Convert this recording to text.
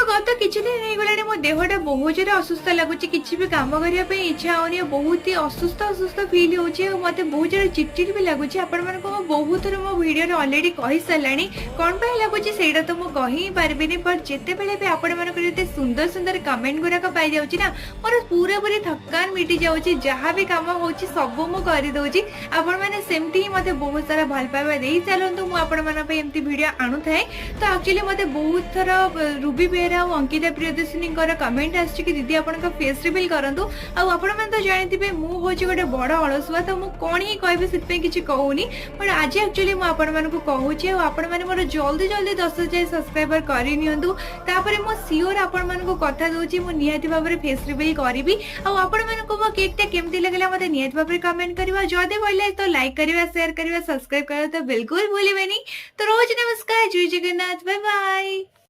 गत किछि दिन हे गलानी मो देहटा बहुत जोर असुस्थ लगुच किछि भी काम करिया पे इच्छा होनी बहुत ही असुस्थ असुस्थ फील होची मते बहुत जोर चिटचिट भी लगुच आपण मन को बहुत थोर मो वीडियो रे ऑलरेडी कहि सलानी कोन पे लगुच सेटा तो मो कहि पारबिनी पर जेते बेले भी आपण मन को जते सुंदर सुंदर कमेंट गुरा का पाई जाउची ना मोर पूरा पूरी थकान मिटी जाउची जहां भी काम होची सब मो करि दोची आपण माने सेमती ही मते बहुत सारा भल पाबा देई चलंतु मो आपण मन पे एमती वीडियो आनु थाए तो एक्चुअली मते बहुत थोर रूबी बेहरा और अंकिता प्रियदर्शिनी कमेंट आछि कि दीदी आपन का फेस रिवील करंतु आ आपण मन तो जानिथिबे मु होछि गोटे बड़ अलसुआ तो मु कोन ही कहबे सितपे किछि कहूनी बट आज एक्चुअली मु आपण मन को कहूछि आ आपण मन मोर जल्दी जल्दी 10,000 सब्सक्राइबर करि नियंतु तापरे मु सियोर आपण मन को कथा दोछि मु निहाती भाबरे फेस रिवील करबी आ आपण मन को मो केकटा केमति लागला मते निहाती भाबरे कमेंट करबा जदे बोले तो लाइक करबा शेयर करबा सब्सक्राइब करबा तो बिल्कुल भूलिबेनी तो रोज नमस्कार जय जगन्नाथ बाय बाय।